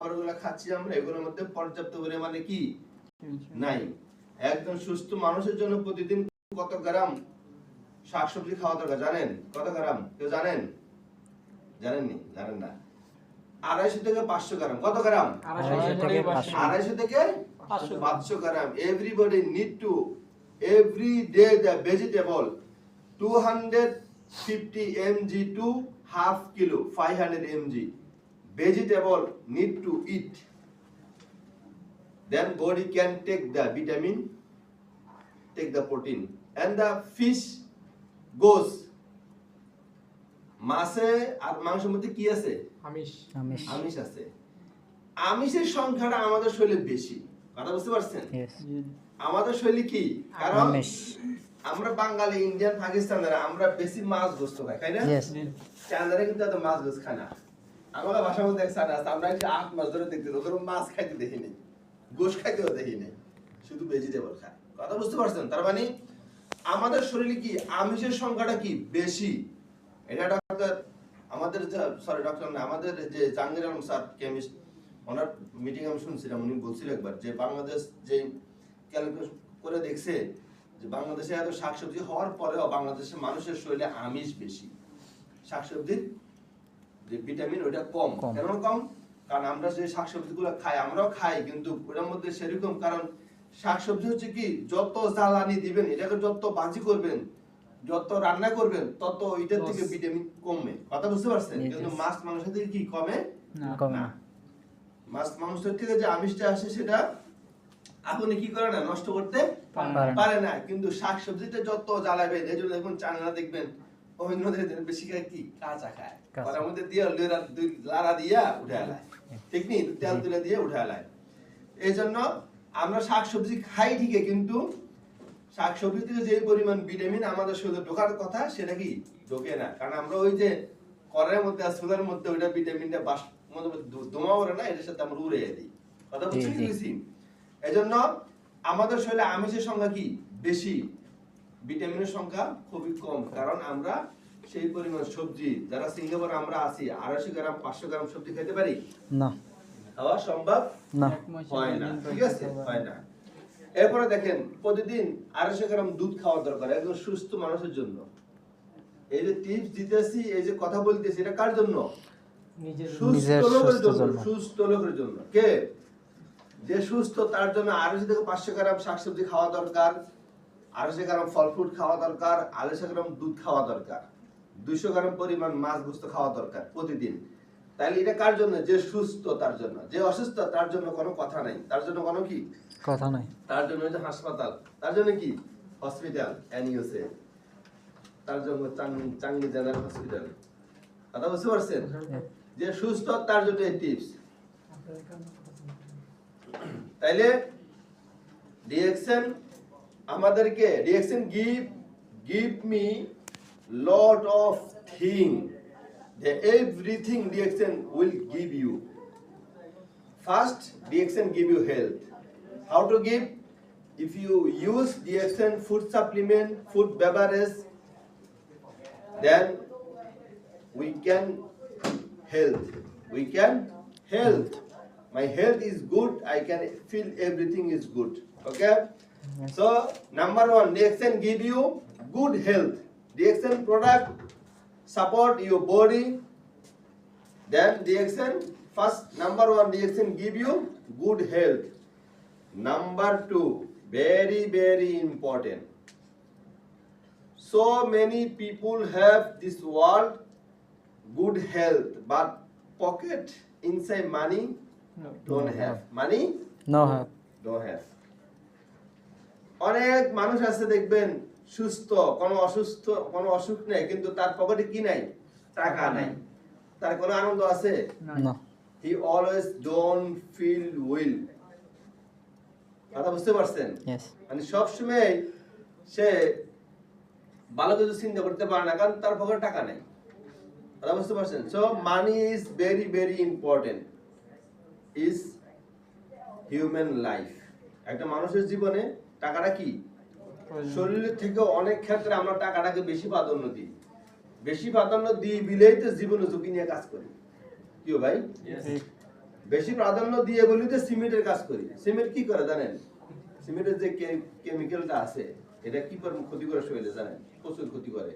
খাবারগুলো খাচ্ছি আমরা এগুলোর মধ্যে পর্যাপ্ত পরিমাণে কি নাই। একজন সুস্থ মানুষের জন্য প্রতিদিন কত গ্রাম শাকসবজি খাওয়া দরকার জানেন? কত গ্রাম কেউ জানেন? জানেননি? জানেন না? 250 থেকে 500 গ্রাম। কত গ্রাম? 250 থেকে 500 গ্রাম। Everybody need to every day the vegetable 250 mg to half kilo 500 mg vegetable need to eat. Then body can take the vitamin, take the protein, and the fish goes. মাছে আর মাংসের মধ্যে কি আছে? আমিষ আছে। আমিষের সংখ্যাটা আমাদের শরীরে বেশি। কথা বুঝতে পারছেন? আমাদের শরীরে কি? কারণ আমরা বাঙালি, ইন্ডিয়ান, পাকিস্তানিরা আমরা বেশি মাছ গোস্ত খাই না? চায়নারা কিন্তু এত মাছ গোস্ত খায় না। আমরা ভাষার মধ্যে একসাথে আছে, আমরা একটু 8 মাস ধরে দেখতে, ওদের মাছ খাইতে দেখি নাই, গোস্ত খাইতেও দেখি নাই, শুধু ভেজিটেবল খায়। কথা বুঝতে পারছেন? তার মানে আমাদের শরীরে কি আমিষের সংখ্যাটা কি বেশি। এটা ডক্টর আমাদের ডক্টর না, আমাদের যে জাহাঙ্গীর আলম স্যার কেমিস্ট, ওনার মিটিং আমি শুনছিলাম, উনি বলছিল একবার যে বাংলাদেশ যে ক্যালকুলেশন করে দেখছে যে বাংলাদেশে এত শাকসবজি হওয়ার পরেও বাংলাদেশের মানুষের শরীরে আমিষ বেশি, শাকসবজির যে ভিটামিন ওটা কম। কেন কম? কারণ আমরা যে শাকসবজিগুলো খাই, আমরাও খাই, কিন্তু ওটার মধ্যে সেরকম, কারণ শাকসবজি হচ্ছে কি যত জ্বালানি দিবেন, এটাকে যত ভাজি করবেন, যত রান্না করবেন, তত ওইটার থেকে ভিটামিন কমবে। কথা বুঝতে পারছেন? কিন্তু মাছ মাংসের থেকে কি কমে না। মাছ মাংসের থেকে যে আমিষটা আসে সেটা আপনি কি করে না, নষ্ট করতে পারে না। কিন্তু শাকসবজিটা যত জ্বালাবেন, এই জন্য এখন চায়না দেখবেন অন্যদের বেশি খায় কি কাঁচা খায়, ওটার মধ্যে দিয়ে লাড়া দিয়া উঠে আলায়, ঠিক নেই, তেল তুলে দিয়ে উঠে আলায়। এই জন্য আমরা শাকসবজি খাই ঠিকই, কিন্তু শাকসবজি থেকে যে পরিমাণ ভিটামিন আমাদের শরীরে ঢোকার কথা সেটা কি ঢোকে না। কারণ আমরা ওই যে কড়াইয়ের মধ্যে আর চুলার মধ্যে ওইটা ভিটামিনটা দমা ওরে না, এটার সাথে আমরা উড়ে দিই। কথা বুঝছেন কি? এই জন্য আমাদের শরীরে আমিষের সংখ্যা কি বেশি, ভিটামিনের সংখ্যা খুবই কম। কারণ আমরা সেই পরিমাণ সবজি, যারা সিঙ্গাপুরে আমরা আছি, 250 গ্রাম 500 গ্রাম সবজি খেতে পারি না, খাওয়া সম্ভব না, হয় না। ঠিক আছে, হয় না। এরপরে দেখেন প্রতিদিন 250 গ্রাম দুধ খাওয়া দরকার একজন সুস্থ মানুষের জন্য। এই যে টিপস দিতেছি, এই যে কথা বলতেছি, এটা কার জন্য? সুস্থ লোকের জন্য। সুস্থ লোকের জন্য। কে যে সুস্থ তার জন্য 250 থেকে 500 গ্রাম শাকসবজি খাওয়া দরকার, 250 গ্রাম ফল ফ্রুট খাওয়া দরকার, 250 গ্রাম দুধ খাওয়া দরকার, 200 গ্রাম পরিমাণ মাছ গোস্ত খাওয়া দরকার প্রতিদিন। তাহলে এটা কার জন্য? যে সুস্থ তার জন্য। যে অসুস্থ তার জন্য কোনো কথা নাই, তার জন্য কোনো কি কথা নাই, তার জন্য যে হাসপাতাল, তার জন্য কি হসপিটাল, এনইউসে, তার জন্য চাঙ্গি জেনারেল হসপিটাল। কথা বুঝতে পারছেন? যে সুস্থ তার জন্য এই টিপস। তাইলে ডিএক্সএন আমাদেরকে, DXN give me lot of thing, the everything DXN will give you. First, DXN give you health. How to give? If you use DXN food supplement, food beverage, then we can health. We can health. My health is good. I can feel everything is good. Okay. So number 1, DXN give you good health. DXN product support your body. Then DXN first, number 1, DXN give you good health. Number 2, very very important. So many people have this world good health, but pocket inside money don't have. Money no have, don't have. অনেক মানুষ আছে দেখবেন সুস্থ, কোনো অসুখ নেই, কিন্তু তার পকেটে কি নাই? টাকা নাই। তার কোনো আনন্দ আছে না। He always don't feel well. কথা বুঝতে পারছেন? মানে সবসময় সে ভালো কিছু চিন্তা করতে পারে না, কারণ তার পকেটে টাকা নাই। কথা বুঝতে পারছেন? So money is very very important is human life. একটা মানুষের জীবনে টাকাটা কি শরীরের থেকে অনেক ক্ষেত্রে আমরা টাকাটাকে বেশি প্রাধান্য দিই। বেশি প্রাধান্য দিই বিলেই তো জীবনে ঝুঁকি নিয়ে কাজ করি। কি ভাই? বেশি প্রাধান্য দিয়ে বলি যে সিমেন্টের কাজ করি। সিমেন্ট কি করে জানেন? সিমেন্টের যে কেমিক্যালটা আছে এটা কি ক্ষতি করে শরীরে জানেন? প্রচুর ক্ষতি করে।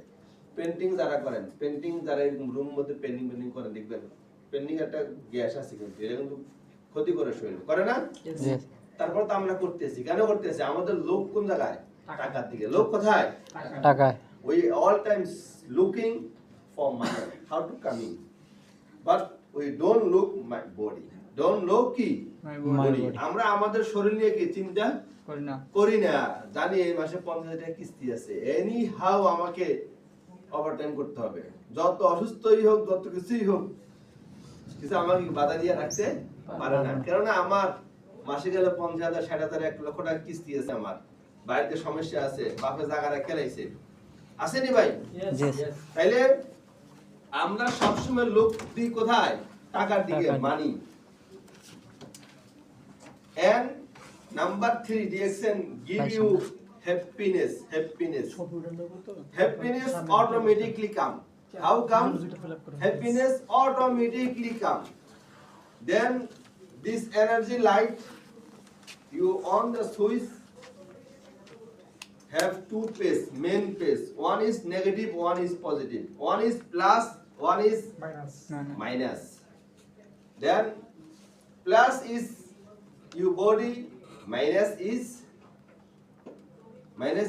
পেন্টিং যারা করেন, পেন্টিং যারা রুম মধ্যে পেন্টিং করেন দেখবেন পেন্টিং একটা গ্যাস আছে কিন্তু এটা কিন্তু ক্ষতি করে শরীরে, করে না? তারপর তো আমরা করতেছি, কেন করতেছি? আমাদের লোক কোন জায়গায়? টাকার দিকে। লোক কোথায়? টাকায়। We all times looking for money, how to coming, but we don't look my body, don't look কি body. আমরা আমাদের শরীর নিয়ে কি চিন্তা করি না। জানি এই মাসে 50,000 টাকা কিস্তি আছে, এনি হাউ আমাকে ওভারটাইম করতে হবে, যত অসুস্থই হোক যত কিছুই হোক, কিছু আমাকে বাধা দিয়ে রাখতে পারে না। কেননা আমার মাসে গেলে 50,000 60,000 1 লক্ষ টাকা কিস্তি আছে, আমার বাড়িতে সমস্যা আছে, বাপে জায়গাটা খেলাইছে, আসেনি ভাই? তাইলে আমরা সবসময় লোক দিই কোথায়? টাকার দিকে, মানি। And number 3 direction give you happiness. Happiness automatically come. How come? Happiness automatically come. Then this energy light, you on the switch, have two phase, main phase. One is negative, one is positive. One is plus, one is minus. Then plus is your body, minus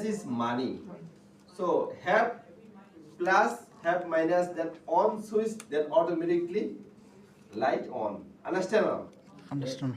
is money. So have plus, have minus, then on switch, then automatically light on. Understand? Understand.